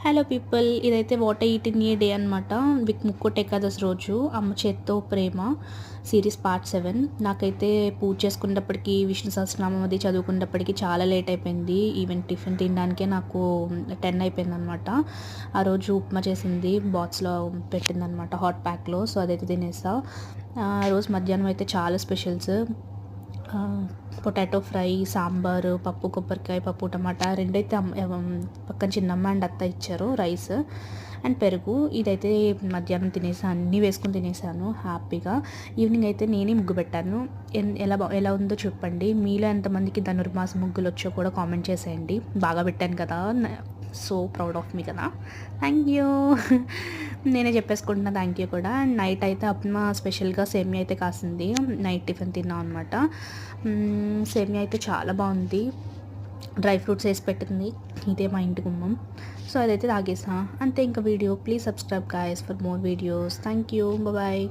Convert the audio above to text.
Hello people, ఇదైతే what I eat in a day అనమాట. ముక్కోటి ఏకాదశి రోజు అమ్మ చేత్తో ప్రేమ సిరీస్ పార్ట్ 7. నాకైతే పూజ చేసుకునేటప్పటికి విష్ణు సహస్రనామం అది చదువుకునేటప్పటికి చాలా లేట్ అయిపోయింది. ఈవెన్ టిఫిన్ తినడానికే నాకు 10 అయిపోయింది అనమాట. ఆ రోజు ఉప్మా చేసింది, బాక్స్లో పెట్టిందనమాట హాట్ ప్యాక్లో. సో అదైతే తినేసా. ఆ రోజు మధ్యాహ్నం అయితే చాలా స్పెషల్స్. పొటాటో ఫ్రై, సాంబారు, పప్పు కొబ్బరికాయ, పప్పు టమాటా రెండైతే పక్కన చిన్నమ్మ అండ్ అత్త ఇచ్చారు. రైస్ అండ్ పెరుగు. ఇదైతే మధ్యాహ్నం తినేసాను, అన్నీ వేసుకుని తినేసాను హ్యాపీగా. ఈవినింగ్ అయితే నేనే ముగ్గు పెట్టాను. ఎలా ఉందో చెప్పండి. మీలో ఎంతమందికి ధనుర్మాస ముగ్గులు వచ్చో కూడా కామెంట్ చేసేయండి. బాగా పెట్టాను కదా, సో ప్రౌడ్ ఆఫ్ మీ కదా. Thank you. నేనే చెప్పేసుకుంటున్నా థ్యాంక్ యూ కూడా. అండ్ నైట్ అయితే అమ్మ స్పెషల్గా సేమియా అయితే కాసింది. నైట్ టిఫిన్ తిన్నాం అనమాట. సేమియా అయితే చాలా బాగుంది, డ్రై ఫ్రూట్స్ వేసి పెట్టింది. ఇదే మా ఇంటి గుమ్మం. సో అదైతే తాగేసా అంతే. ఇంకా video please subscribe guys for more videos. Thank you, bye.